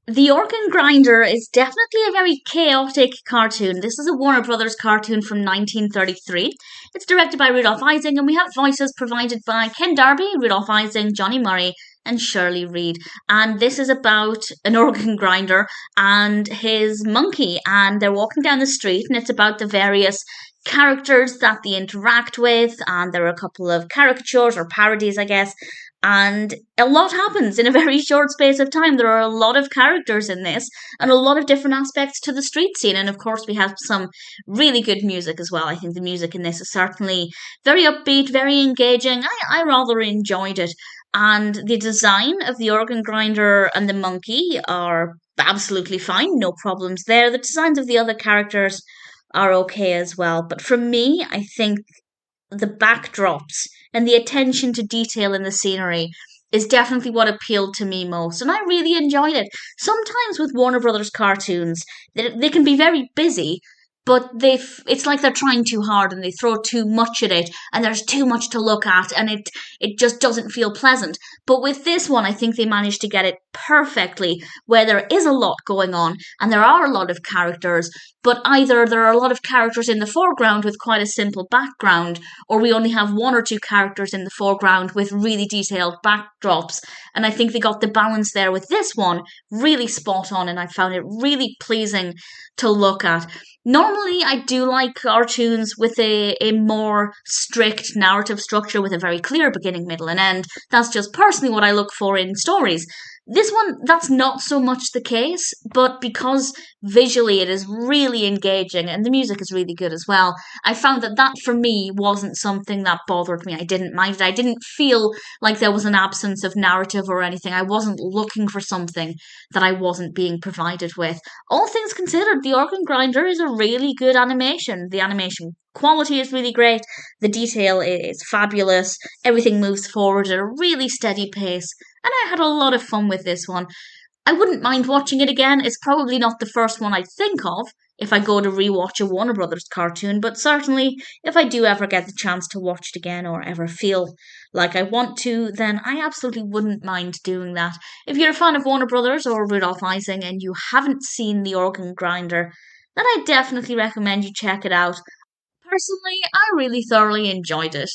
The Organ Grinder is definitely a very chaotic cartoon. This is a Warner Brothers cartoon from 1933. It's directed by Rudolf Ising, and we have voices provided by Ken Darby, Rudolf Ising, Johnny Murray, and Shirley Reed. And this is about an organ grinder and his monkey, and they're walking down the street, and it's about the various characters that they interact with, and there are a couple of caricatures or parodies, I guess, and a lot happens in a very short space of time. There are a lot of characters in this and a lot of different aspects to the street scene. And of course, we have some really good music as well. I think the music in this is certainly very upbeat, very engaging. I rather enjoyed it. And the design of the organ grinder and the monkey are absolutely fine, no problems there. The designs of the other characters are okay as well. But for me, I think the backdrops and the attention to detail in the scenery is definitely what appealed to me most, and I really enjoyed it. Sometimes with Warner Brothers cartoons, they can be very busy, but it's like they're trying too hard and they throw too much at it, and there's too much to look at, and it just doesn't feel pleasant. But with this one, I think they managed to get it perfectly, where there is a lot going on and there are a lot of characters, but either there are a lot of characters in the foreground with quite a simple background, or we only have one or two characters in the foreground with really detailed backdrops. And I think they got the balance there with this one really spot on, and I found it really pleasing to look at. Normally, I do like cartoons with a more strict narrative structure with a very clear beginning, middle, and end. That's just personally what I look for in stories. This one, that's not so much the case, but because visually it is really engaging and the music is really good as well, I found that that for me wasn't something that bothered me. I didn't mind it. I didn't feel like there was an absence of narrative or anything. I wasn't looking for something that I wasn't being provided with. All things considered, the organ grinder is a really good animation. The animation quality is really great. The detail is fabulous. Everything moves forward at a really steady pace. And I had a lot of fun with this one. I wouldn't mind watching it again. It's probably not the first one I think of if I go to rewatch a Warner Brothers cartoon, but certainly if I do ever get the chance to watch it again or ever feel like I want to, then I absolutely wouldn't mind doing that. If you're a fan of Warner Brothers or Rudolph Ising and you haven't seen The Organ Grinder, then I definitely recommend you check it out. Personally, I really thoroughly enjoyed it.